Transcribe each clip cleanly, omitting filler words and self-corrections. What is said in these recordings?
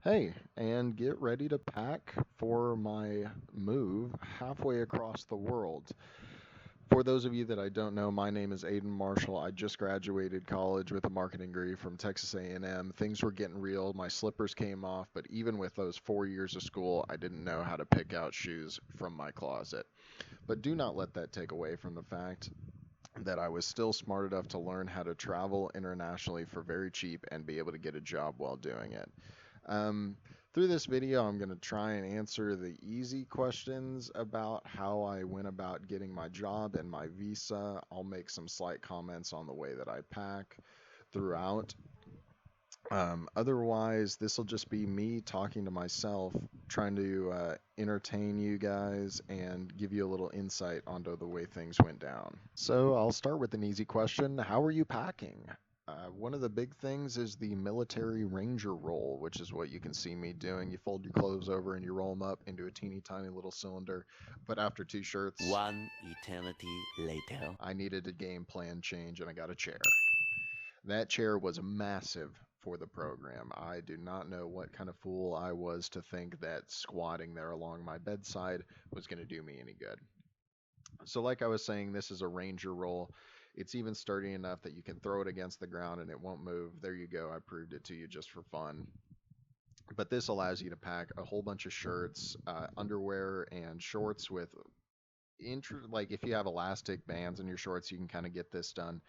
Hey, and get ready to pack for my move halfway across the world. For those of you that I don't know, my name is Aidan Marshall. I just graduated college with a marketing degree from Texas A&M. Things were getting real. My slippers came off, but even with those 4 years of school, I didn't know how to pick out shoes from my closet. But do not let that take away from the fact that I was still smart enough to learn how to travel internationally for very cheap and be able to get a job while doing it. Um, Through this video, I'm going to try and answer the easy questions about how I went about getting my job and my visa. I'll make some slight comments on the way that I pack throughout. Otherwise, this will just be me talking to myself, trying to entertain you guys and give you a little insight onto the way things went down. So, I'll start with an easy question. How are you packing? One of the big things is the military ranger roll, which is what you can see me doing. You fold your clothes over and you roll them up into a teeny tiny little cylinder. But after two shirts, One eternity later. I needed a game plan change and I got a chair. That chair was massive for the program. I do not know what kind of fool I was to think that squatting there along my bedside was going to do me any good. So, like I was saying, this is a ranger roll. It's even sturdy enough that you can throw it against the ground and it won't move. There you go. I proved it to you just for fun. But this allows you to pack a whole bunch of shirts, underwear, and shorts with like if you have elastic bands in your shorts, you can kind of get this done,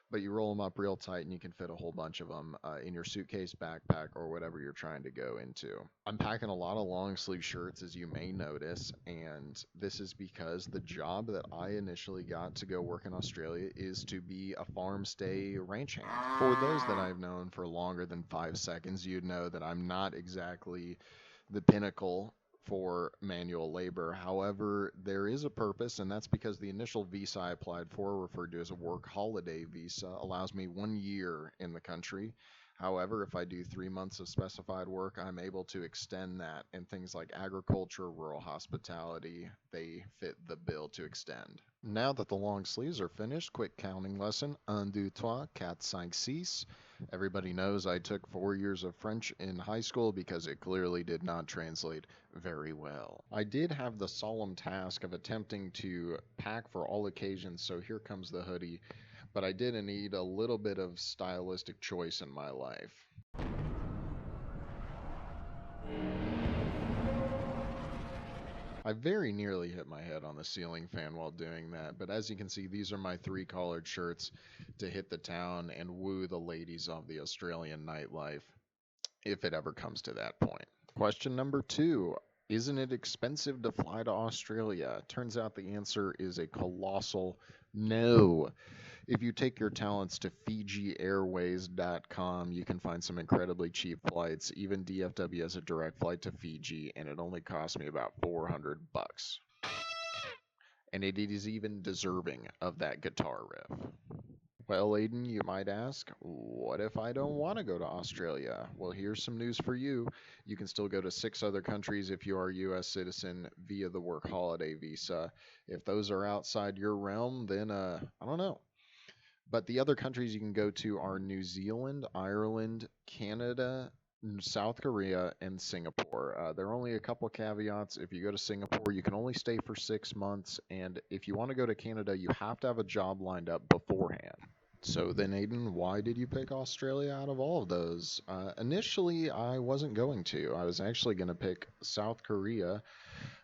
but you roll them up real tight and you can fit a whole bunch of them in your suitcase, backpack, or whatever you're trying to go into. I'm packing a lot of long sleeve shirts, as you may notice, and this is because the job that I initially got to go work in Australia is to be a farm stay ranch hand. For those that I've known for longer than 5 seconds, you'd know that I'm not exactly the pinnacle for manual labor. However, there is a purpose, and that's because the initial visa I applied for, referred to as a work holiday visa, allows me 1 year in the country. However, if I do 3 months of specified work, I'm able to extend that, and things like agriculture, rural hospitality, they fit the bill to extend. Now that the long sleeves are finished, quick counting lesson: 1, 2, 3, 4, 5, 6. Everybody knows I took 4 years of French in high school because it clearly did not translate very well. I did have the solemn task of attempting to pack for all occasions, so here comes the hoodie, but I did need a little bit of stylistic choice in my life. I very nearly hit my head on the ceiling fan while doing that, but as you can see, these are my three collared shirts to hit the town and woo the ladies of the Australian nightlife, if it ever comes to that point. Question number 2. Isn't it expensive to fly to Australia? Turns out the answer is a colossal no. If you take your talents to FijiAirways.com, you can find some incredibly cheap flights. Even DFW has a direct flight to Fiji, and it only cost me about 400 bucks. And it is even deserving of that guitar riff. Well, Aiden, you might ask, what if I don't want to go to Australia? Well, here's some news for you. You can still go to 6 other countries if you are a U.S. citizen via the work holiday visa. If those are outside your realm, then I don't know. But the other countries you can go to are New Zealand, Ireland, Canada, South Korea, and Singapore. There are only a couple caveats. If you go to Singapore, you can only stay for 6 months. And if you want to go to Canada, you have to have a job lined up beforehand. So then, Aiden, why did you pick Australia out of all of those? Initially, I wasn't going to. I was actually going to pick South Korea.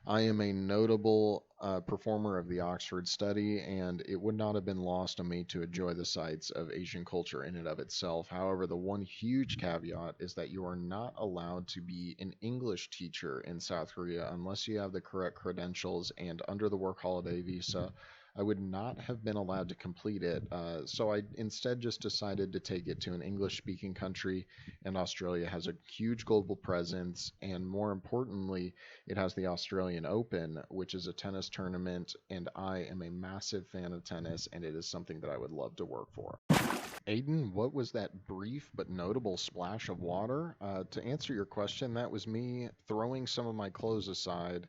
I am a notable performer of the Oxford study, and it would not have been lost on me to enjoy the sights of Asian culture in and of itself. However, the one huge caveat is that you are not allowed to be an English teacher in South Korea unless you have the correct credentials, and under the work holiday visa, I would not have been allowed to complete it. So I instead just decided to take it to an English speaking country, and Australia has a huge global presence, and more importantly, it has the Australian Open, which is a tennis tournament, and I am a massive fan of tennis, and it is something that I would love to work for. Aiden, what was that brief but notable splash of water? To answer your question, that was me throwing some of my clothes aside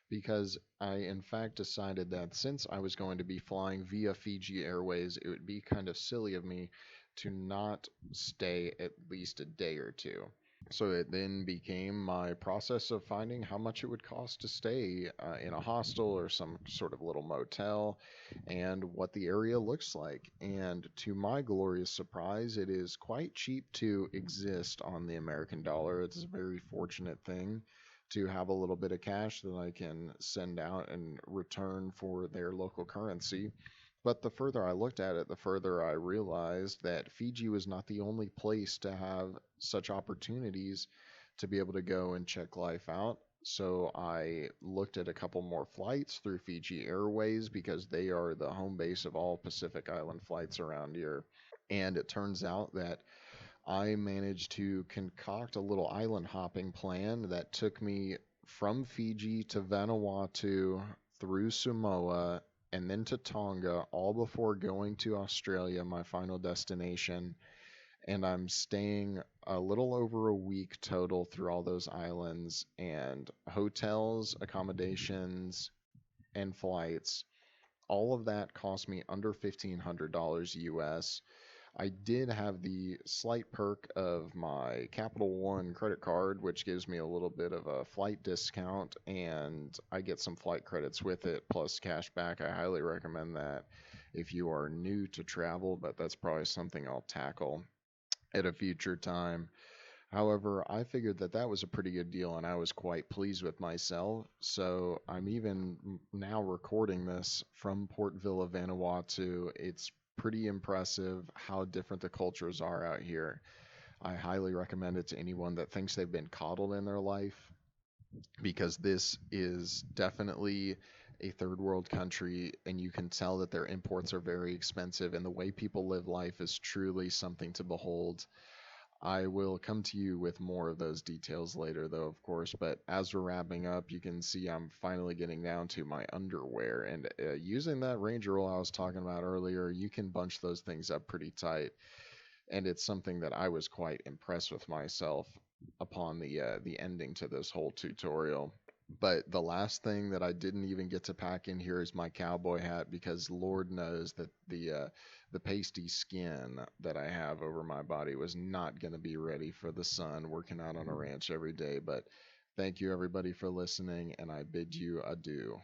because I, in fact, decided that since I was going to be flying via Fiji Airways, it would be kind of silly of me to not stay at least a day or two. So it then became my process of finding how much it would cost to stay in a hostel or some sort of little motel and what the area looks like. And to my glorious surprise, it is quite cheap to exist on the American dollar. It's a very fortunate thing to have a little bit of cash that I can send out and return for their local currency. But the further I looked at it, the further I realized that Fiji was not the only place to have such opportunities to be able to go and check life out. So I looked at a couple more flights through Fiji Airways because they are the home base of all Pacific Island flights around here. And it turns out that I managed to concoct a little island hopping plan that took me from Fiji to Vanuatu through Samoa and then to Tonga, all before going to Australia, my final destination. And I'm staying a little over a week total through all those islands, and hotels, accommodations, and flights. All of that cost me under $1,500 US. I did have the slight perk of my Capital One credit card, which gives me a little bit of a flight discount, and I get some flight credits with it, plus cash back. I highly recommend that if you are new to travel, but that's probably something I'll tackle at a future time. However, I figured that that was a pretty good deal and I was quite pleased with myself. So I'm even now recording this from Port Vila, Vanuatu. It's pretty impressive how different the cultures are out here. I highly recommend it to anyone that thinks they've been coddled in their life because this is definitely a third world country and you can tell that their imports are very expensive and the way people live life is truly something to behold. I will come to you with more of those details later, though, of course. But as we're wrapping up, you can see I'm finally getting down to my underwear. And using that Ranger roll I was talking about earlier, you can bunch those things up pretty tight. And it's something that I was quite impressed with myself upon the ending to this whole tutorial. But the last thing that I didn't even get to pack in here is my cowboy hat because Lord knows that the pasty skin that I have over my body was not going to be ready for the sun working out on a ranch every day. But thank you everybody for listening, and I bid you adieu.